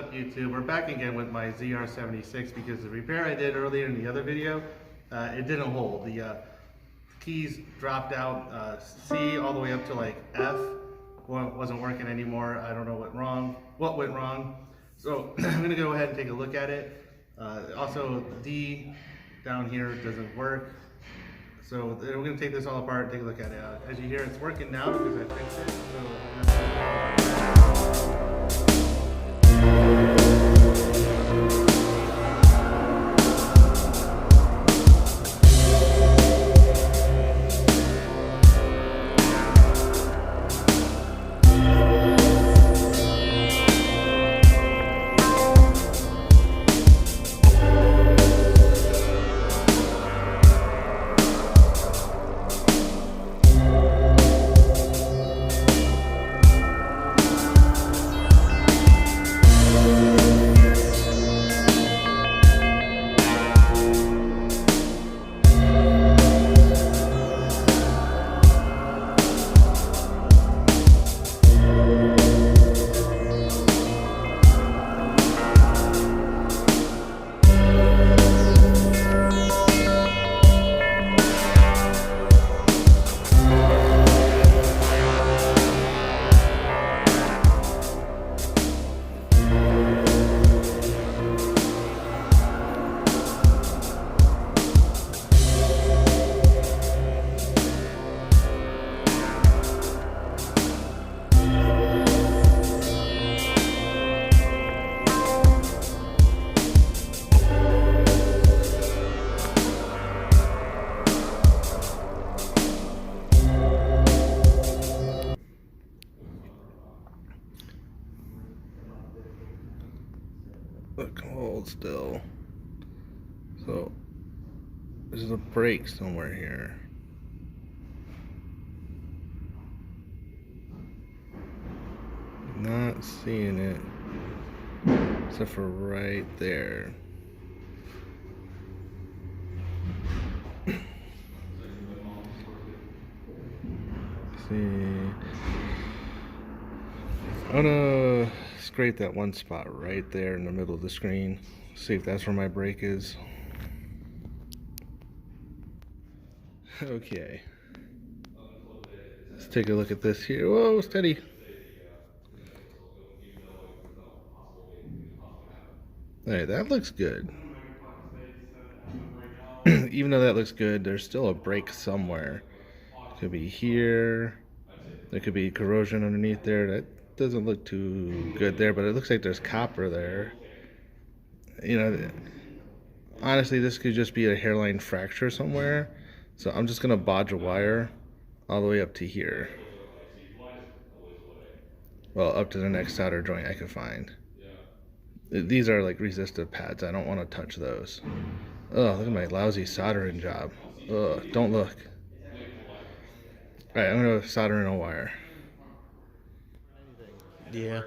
up, YouTube? We're back again with my ZR76 because the repair I did earlier in the other video, it didn't hold. The keys dropped out C all the way up to like F. Wasn't working anymore. I don't know what went wrong. So I'm gonna go ahead and take a look at it. Also, D down here doesn't work. So we're gonna take this all apart and take a look at it. As you hear, it's working now because I fixed it. Look, hold still. So there's a break somewhere here. Not seeing it except for right there. See, I'm gonna scrape that one spot right there in the middle of the screen. See if that's where my break is. Okay. Let's take a look at this here. Whoa, steady. Alright, that looks good. Even though that looks good, there's still a break somewhere. Could be here. There could be corrosion underneath there. That doesn't look too good there, but it looks like there's copper there. You know, honestly, this could just be a hairline fracture somewhere. So I'm just gonna bodge a wire all the way up to here. Well, up to the next solder joint I could find. These are like resistive pads. I don't want to touch those. Oh, look at my lousy soldering job. Ugh, don't look. Alright, I'm gonna solder in a wire. Yeah.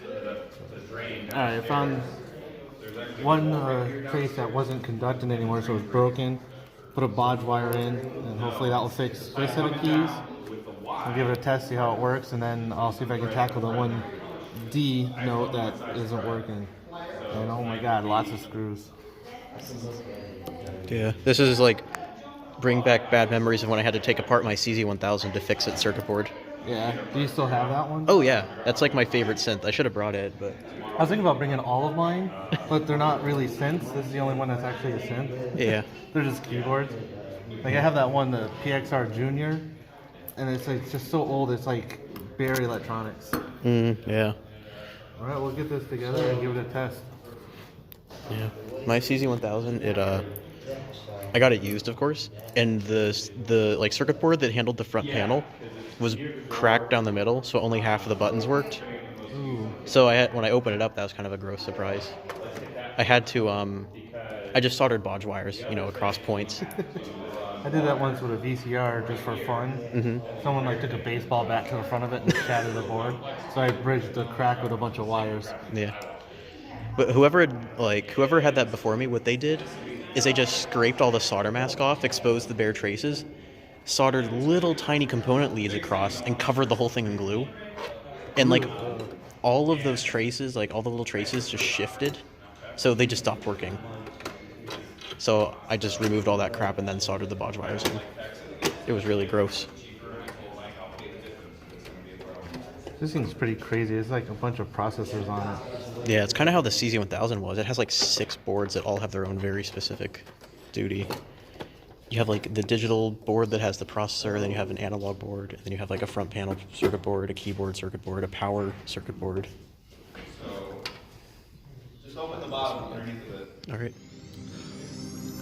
Alright, I found one trace that wasn't conducting anymore, so it was broken. Put a bodge wire in, and hopefully that will fix this set of keys. I'll give it a test, see how it works, and then I'll see if I can tackle the one D note that isn't working. And oh my god, lots of screws. Yeah. This is like bring back bad memories of when I had to take apart my CZ1000 to fix its circuit board. Yeah. Do you still have that one? Oh yeah, that's like my favorite synth. I should have brought it, but I was thinking about bringing all of mine, but they're not really synths. This is the only one that's actually a synth. yeah. They're just keyboards. Like I have that one, the PXR Junior, and it's like just so old. It's like bare electronics. Yeah. All right, we'll get this together and give it a test. Yeah. My CZ1000, I got it used, of course, and the like circuit board that handled the front panel was cracked down the middle, so only half of the buttons worked. Ooh. So when I opened it up, that was kind of a gross surprise. I had to I just soldered bodge wires, you know, across points. I did that once with a VCR just for fun. Someone like took a baseball bat to the front of it and shattered the board. So I bridged the crack with a bunch of wires. Yeah. But whoever had that before me, what they did is they just scraped all the solder mask off, exposed the bare traces, soldered little tiny component leads across, and covered the whole thing in glue. And like all of those traces, like all the little traces, just shifted, so they just stopped working. So I just removed all that crap and then soldered the bodge wires in. It was really gross. This thing's pretty crazy. It's like a bunch of processors on it. Yeah, it's kind of how the CZ1000 was. It has like 6 boards that all have their own very specific duty. You have like the digital board that has the processor, then you have an analog board, and then you have like a front panel circuit board, a keyboard circuit board, a power circuit board. So, just open the bottom underneath of it. All right.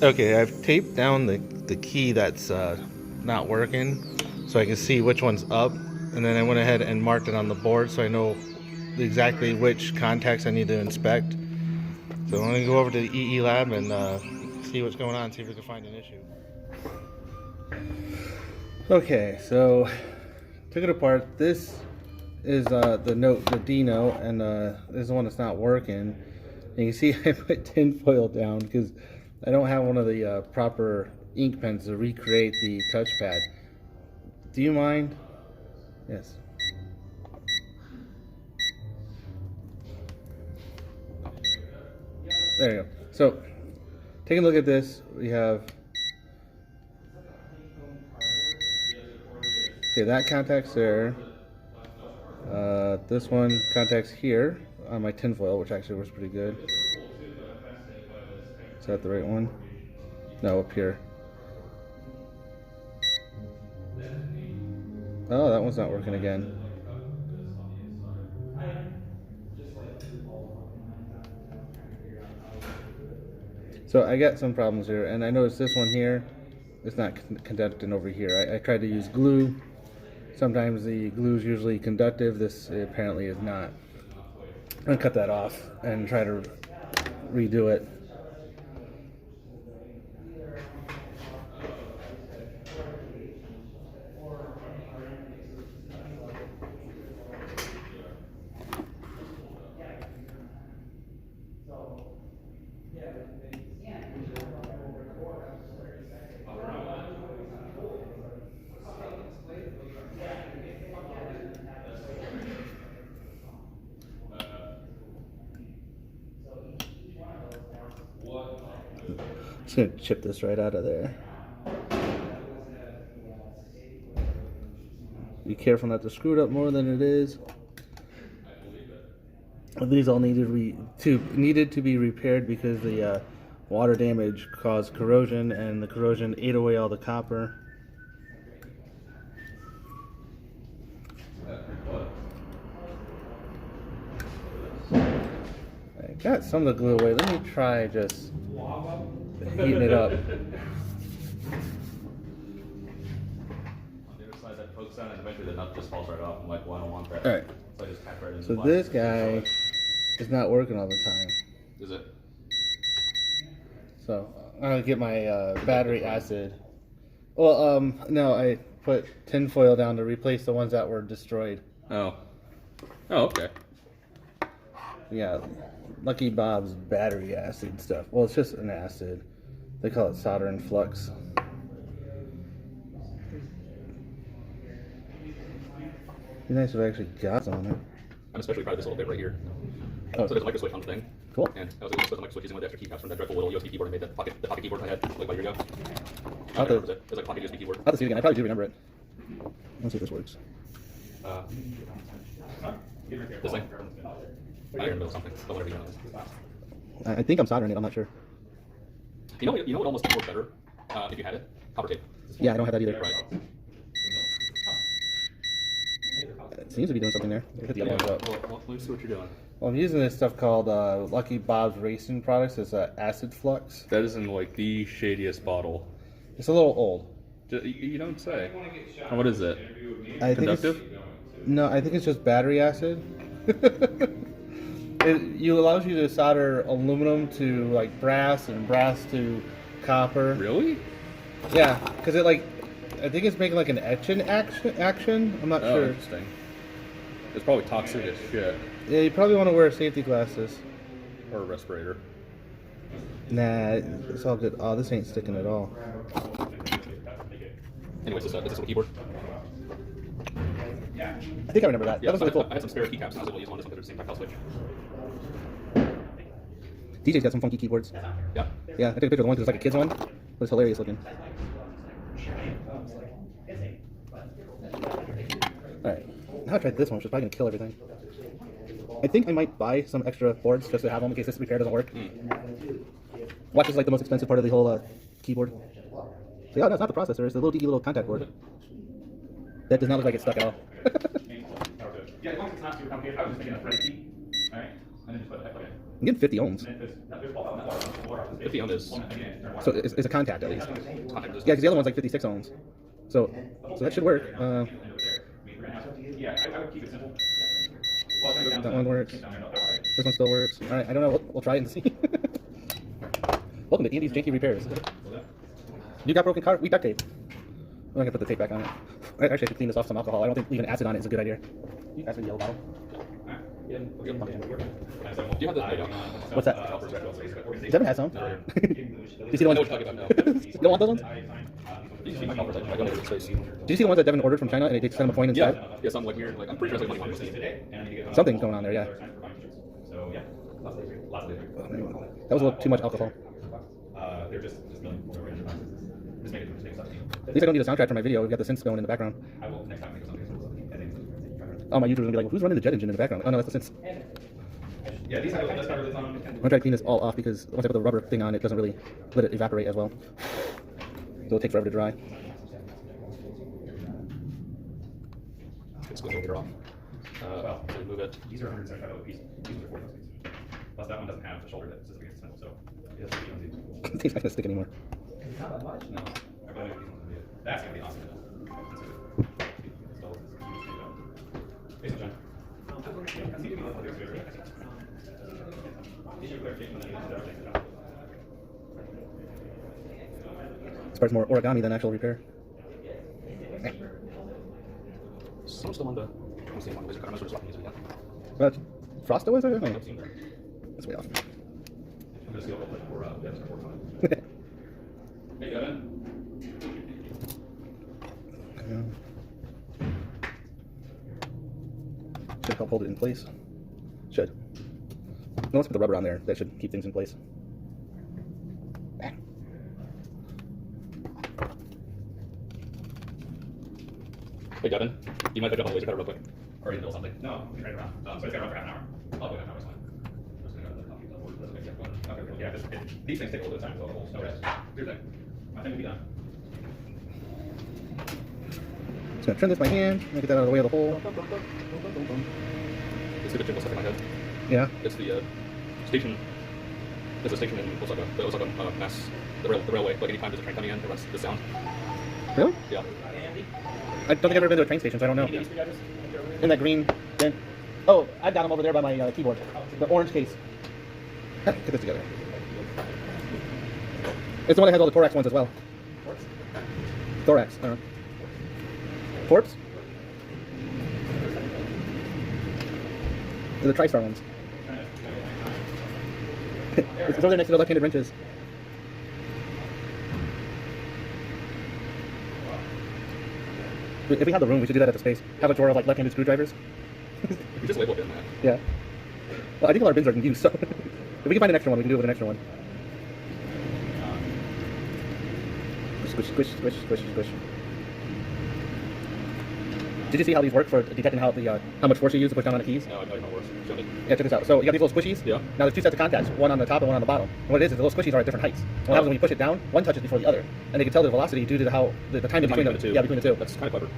Okay, I've taped down the key that's not working, so I can see which one's up, and then I went ahead and marked it on the board so I know exactly which contacts I need to inspect. So I'm going to go over to the EE lab and see what's going on, see if we can find an issue. Okay, so took it apart. This is the D note, and this is the one that's not working. And you can see I put tinfoil down because I don't have one of the proper ink pens to recreate the touchpad. Do you mind? Yes. There you go. So, taking a look at this, we have, okay, that contact's there. This one contacts here on my tinfoil, which actually works pretty good. Is that the right one? No, up here. Oh, that one's not working again. So I got some problems here, and I noticed this one here is not conducting over here. I tried to use glue. Sometimes the glue is usually conductive. This apparently is not. I'm going to cut that off and try to redo it. Just gonna chip this right out of there. Be careful not to screw it up more than it is. These all needed to be repaired because the water damage caused corrosion, and the corrosion ate away all the copper. I got some of the glue away. Let me try just heating it up. On the other side, that pokes down, and eventually the nut just falls right off. I'm like, well, I don't want that. All right. So I just tap right into So the this plastic. guy is not working all the time. Is it? So I'm gonna get my battery acid. Well, no, I put tinfoil down to replace the ones that were destroyed. Oh. Oh, okay. Yeah, Lucky Bob's battery acid stuff. Well, it's just an acid. They call it solder and flux. Be nice if I actually got some on it. I'm especially proud of this little bit right here. Oh. So there's a micro switch on the thing. Cool. And I was able to put the micro switch using one of the extra keycaps from that dreadful little USB keyboard I made, the pocket keyboard I had like about a year ago. I'll have to- It was like a pocket USB keyboard. I'll have to see it again. I probably do remember it. Let's see if this works. This thing? Iron mill something. But whatever you know. I think I'm soldering it. I'm not sure. You know what almost worked better if you had it? Copper tape. Yeah, I don't have that either. Right. It seems to be doing something there. Hit the other ones up. Well, let me see what you're doing. Well, I'm using this stuff called Lucky Bob's Racing Products. It's acid flux. That is in like the shadiest bottle. It's a little old. You don't say. What is it? I think Conductive? No, I think it's just battery acid. It allows you to solder aluminum to like brass and brass to copper. Really? Yeah, because I think it's making like an etching action. I'm not Oh, sure. interesting. It's probably toxic as shit. Yeah, you probably want to wear safety glasses. Or a respirator. Nah, it's all good. Oh, this ain't sticking at all. Anyways, is this a keyboard? I think I remember that. Yeah, That was really cool. I had some spare keycaps and I was able to use one of those same tactile switch. DJ's got some funky keyboards. Yeah. Yeah, I took a picture of the one because it's like a kid's one. It was hilarious looking. Alright, now I tried this one, which is probably going to kill everything. I think I might buy some extra boards just to have them in case this repair doesn't work. Watch is like the most expensive part of the whole keyboard. So yeah, no, it's not the processor, it's the little dinky little contact board. That does not look like it's stuck at all. Yeah, as long as it's not too complicated. I was just thinking a thread key. Alright. And then just put the heck plug in. I'm getting 50 ohms. 50 ohm is. So it's a contact at least. Contact Yeah, resistance. because the other one's like 56 ohms. So that should work. Yeah, I would keep it simple. That one works. This one still works. Alright, I don't know. We'll try it and see. Welcome to Andy's Janky Repairs. You got broken car? We duct tape. I'm gonna put the tape back on it. I actually have to clean this off some alcohol. I don't think leaving acid on it is a good idea. You pass me the yellow bottle. Do you have the What's that? Devin has some. Did you see the I ones? know what you're talking about now. You don't want those ones? You can see my calipers. I donated the space. Did you see the ones that Devin ordered from China and they sent him a coin Yeah. instead? Yeah, something like weird. Like I'm pretty sure it's like money. Something's going on there, yeah. So yeah, lots of That was a little too much alcohol. they're just really just make stuff. At least I don't need a soundtrack for my video. We've got the synths going in the background. I will next time make something. Oh, my YouTuber's gonna be like, well, who's running the jet engine in the background? Oh no, that's the synths. Yeah, these have this cover that's on. I'm gonna try to clean this all off because once I put the rubber thing on, it doesn't really let it evaporate as well. So it takes forever to dry. It's going to get off. Well, to move it. These are 175 piece. These are 40 pieces. Plus that one doesn't have the shoulder that sits against the center, so it doesn't be easy. It's not gonna stick anymore. Not that much. No. I bet these ones will be. That's gonna be awesome. Hey, so John. This part's more origami than actual repair. So much the one the same one. There's a kind of swapping using that. But Frosto is it? Oh, That's in there. that's way off. I'm gonna see what like for yeah, support on it. Hey, got it? Should help hold it in place. Should. No, let's put the rubber on there. That should keep things in place. Hey, Devin, do you mind if I jump on the laser cutter real quick? Or in the middle of something? No, we can trade around. So it's gonna run for half an hour. I'll do it, that's fine. Just gonna go to the coffee level. That's okay, yeah, go on. Okay, cool. Yeah, these things take a little bit of time, so no rest. Here's that. I think we'll be done. Just gonna trim this by hand. Get that out of the way of the hole. It's a good jingle stuck in my head. Yeah. It's the station. There's a station in Osaka. The Osaka mass, the railway. Like anytime there's a train coming in, it runs the sound. Really? Yeah. I don't think I've ever been to a train station, so I don't know. In that green bin. Oh, I've got them over there by my keyboard. The orange case. Get this together. It's the one that has all the thorax ones as well. Thorax. I don't know. Torps? They're the TriStar ones. It's over there next to the left-handed wrenches. If we had the room, we should do that at the space. Have a drawer of like left-handed screwdrivers. We just labeled it in that. Yeah. Well, I think all our bins are in use, so if we can find an extra one, we can do it with an extra one. Squish, squish, squish, squish, squish. Did you see how these work for detecting how much force you use to push down on the keys? No, I know how it works. Show me. Yeah, check this out. So you got these little squishies. Yeah. Now there's two sets of contacts, one on the top and one on the bottom. And what it is the little squishies are at different heights. What happens when you push it down, one touches before the other, and they can tell the velocity due to how the time in between the two. Yeah, between the two. That's kind of clever.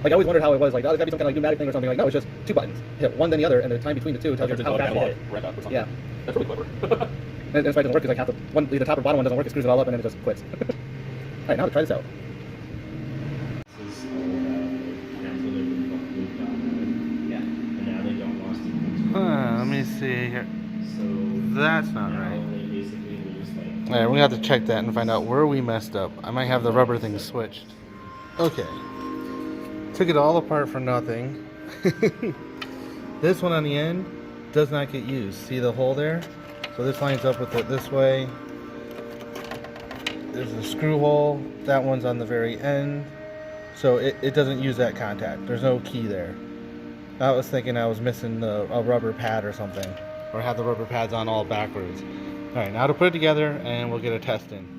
Like I always wondered how it was. Like, oh, there's gotta be some kind of like pneumatic thing or something. Like, no, it's just two buttons. Hit one then the other, and the time between the two tells you how fast you hit it. Right back or something. Yeah. That's really clever. And that's why it doesn't work because like the top or bottom one doesn't work. It screws it all up and then it just quits. All right, now to try this out. Let me see here. That's not right. Alright, we have to check that and find out where we messed up. I might have the rubber thing switched. Okay. Took it all apart for nothing. This one on the end does not get used. See the hole there? So this lines up with it this way. There's a screw hole. That one's on the very end. so it doesn't use that contact. There's no key there. I was thinking I was missing a rubber pad or something, or had the rubber pads on all backwards. All right, now to put it together and we'll get a test in.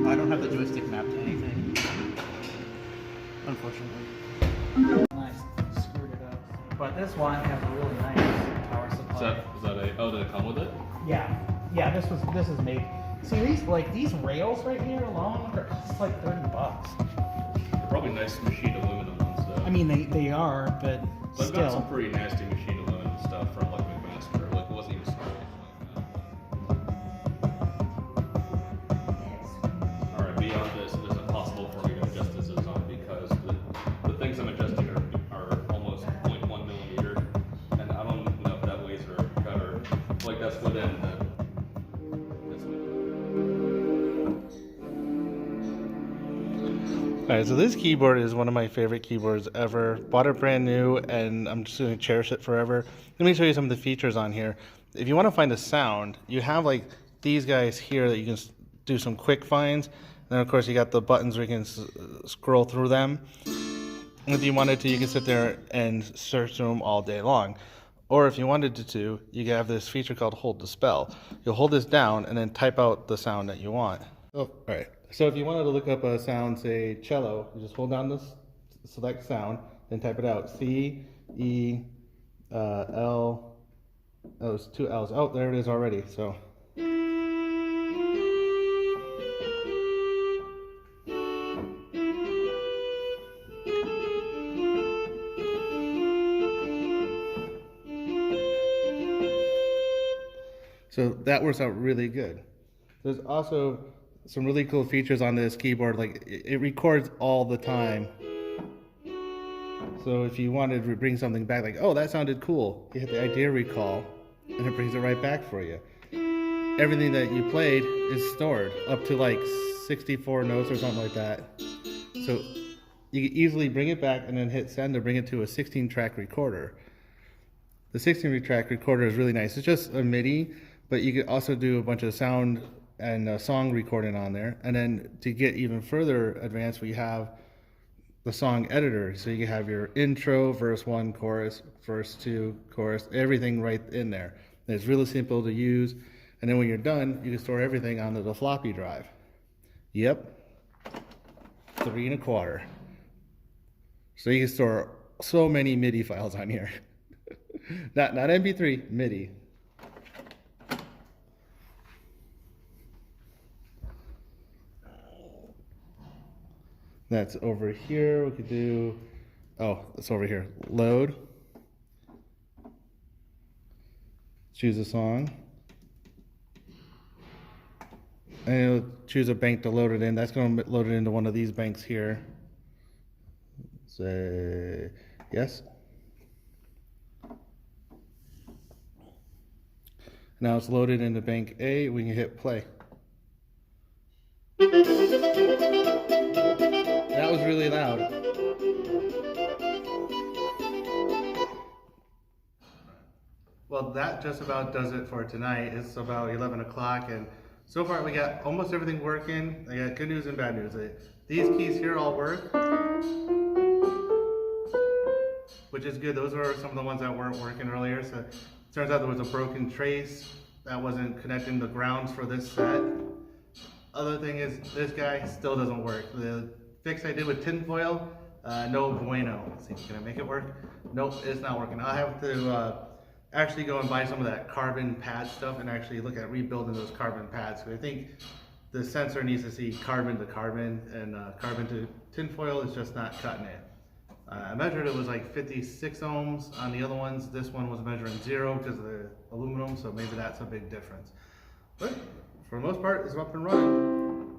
I don't have the joystick mapped to anything, unfortunately. Nice, screwed it up. But this one has a really nice power supply. Is that a, oh, did it come with it? Yeah, this is made. See these rails right here alone are just like $30. They're probably nice machined aluminum ones though. I mean they are, but I've got some still. pretty nasty machined aluminum stuff from like McMaster. Like it wasn't even small. Alright, beyond this, it isn't possible for me to adjust this design because the things I'm adjusting are almost 0.1 millimeter, and I don't know if that weighs or cut or like that's within the. Alright, so this keyboard is one of my favorite keyboards ever. Bought it brand new and I'm just going to cherish it forever. Let me show you some of the features on here. If you want to find a sound, you have like these guys here that you can do some quick finds. And then of course you got the buttons where you can scroll through them. And if you wanted to, you can sit there and search through them all day long. Or if you wanted to, you can have this feature called Hold the Spell. You'll hold this down and then type out the sound that you want. Oh, alright. So if you wanted to look up a sound, say cello, you just hold down this select sound, then type it out. C, E, L, oh, it's two L's. Oh, there it is already, so. So that works out really good. There's also some really cool features on this keyboard, like it records all the time. So if you wanted to bring something back, like, oh, that sounded cool, you hit the idea recall, and it brings it right back for you. Everything that you played is stored, up to like 64 notes or something like that. So you can easily bring it back and then hit send to bring it to a 16-track recorder. The 16-track recorder is really nice. It's just a MIDI, but you could also do a bunch of sound and song recording on there. And then to get even further advanced, we have the song editor. So you can have your intro, verse 1, chorus, verse 2, chorus, everything right in there. And it's really simple to use. And then when you're done, you can store everything onto the floppy drive. Yep, 3 1/4. So you can store so many MIDI files on here. not MP3, MIDI. That's over here. We could do, oh, it's over here. Load. Choose a song. And it'll choose a bank to load it in. That's going to load it into one of these banks here. Say yes. Now it's loaded into bank A. We can hit play. That was really loud. Well, that just about does it for tonight. It's about 11 o'clock, and so far we got almost everything working. I got good news and bad news. These keys here all work, which is good. Those were some of the ones that weren't working earlier. So it turns out there was a broken trace that wasn't connecting the grounds for this set. Other thing is, this guy still doesn't work. The fix I did with tinfoil, no bueno. Let's see, can I make it work? Nope, it's not working. I'll have to actually go and buy some of that carbon pad stuff and actually look at rebuilding those carbon pads. So I think the sensor needs to see carbon to carbon, and carbon to tinfoil is just not cutting it. I measured it was like 56 ohms on the other ones. This one was measuring 0 because of the aluminum, so maybe that's a big difference. But for the most part, it's up and running.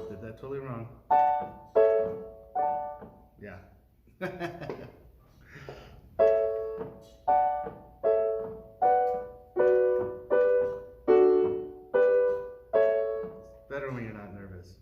Did that totally wrong. Yeah. Better when you're not nervous.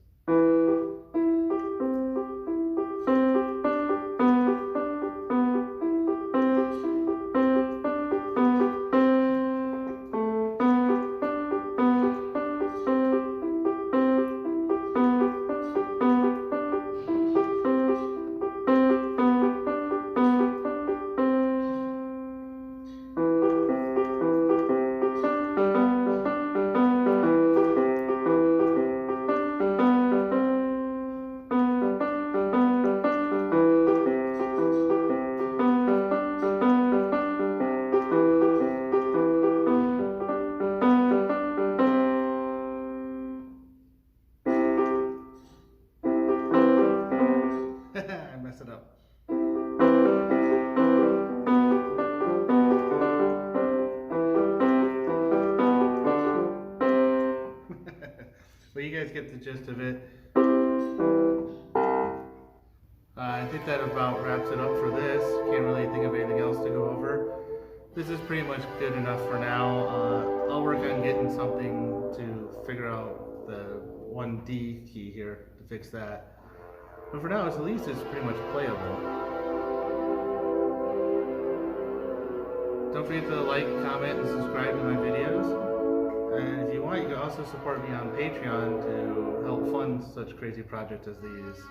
I messed it up. Well, you guys get the gist of it. I think that about wraps it up for this. Can't really think of anything else to go over. This is pretty much good enough for now. I'll work on getting something to figure out the 1D key here to fix that. But for now, at least it's pretty much playable. Don't forget to like, comment, and subscribe to my videos. And if you want, you can also support me on Patreon to help fund such crazy projects as these.